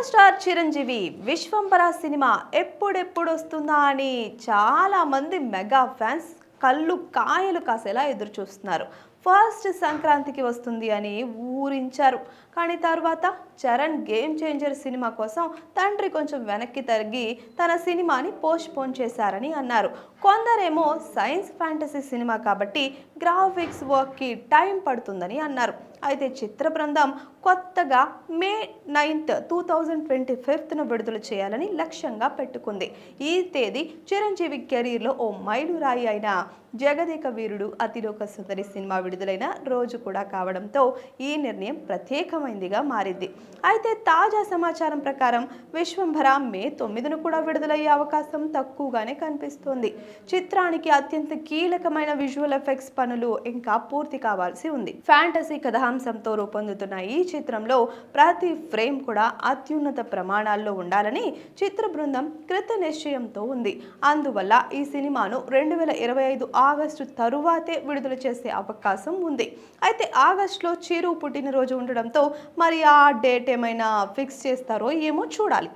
Super star Chiranjeevi Vishwambhara cinema ఎప్పుడెప్పుడు వస్తుందా అని చాలా మంది మెగా ఫ్యాన్స్ కళ్ళు కాయలు కాసేలా ఎదురు చూస్తున్నారు. ఫస్ట్ సంక్రాంతికి వస్తుంది అని ఊరించారు. కానీ తర్వాత చరణ్ గేమ్ చేంజర్ సినిమా కోసం తండ్రి కొంచెం వెనక్కి తగ్గి తన సినిమాని పోస్ట్పోన్ చేశారని అన్నారు. కొందరేమో సైన్స్ ఫ్యాంటసీ సినిమా కాబట్టి గ్రాఫిక్స్ వర్క్కి టైం పడుతుందని అన్నారు. అయితే చిత్ర బృందం కొత్తగా మే 9th 2025ను విడుదల చేయాలని లక్ష్యంగా పెట్టుకుంది. ఈ తేదీ చిరంజీవి కెరీర్లో ఓ మైలురాయి అయిన జగదేక వీరుడు అతిలోక సుందరి సినిమా విడుదలైన రోజు కూడా కావడంతో ఈ నిర్ణయం ప్రత్యేకమైందిగా మారింది. అయితే తాజా సమాచారం ప్రకారం విశ్వంభర మే 9ను కూడా విడుదలయ్యే అవకాశం తక్కువగానే కనిపిస్తోంది. చిత్రానికి అత్యంత కీలకమైన విజువల్ ఎఫెక్ట్స్ పనులు ఇంకా పూర్తి కావాల్సి ఉంది. ఫ్యాంటసీ కథాంశంతో రూపొందుతున్న ఈ చిత్రంలో ప్రతి ఫ్రేమ్ కూడా అత్యున్నత ప్రమాణాల్లో ఉండాలని చిత్ర బృందం కృత నిశ్చయంతో ఉంది. అందువల్ల ఈ సినిమాను 2025 ఆగస్టు తరువాతే విడుదల చేసే అవకాశం ఉంది. అయితే ఆగస్టులో చిరు పుట్టినరోజు ఉండడంతో మరి ఆ డేట్ ఏమైనా ఫిక్స్ చేస్తారో ఏమో చూడాలి.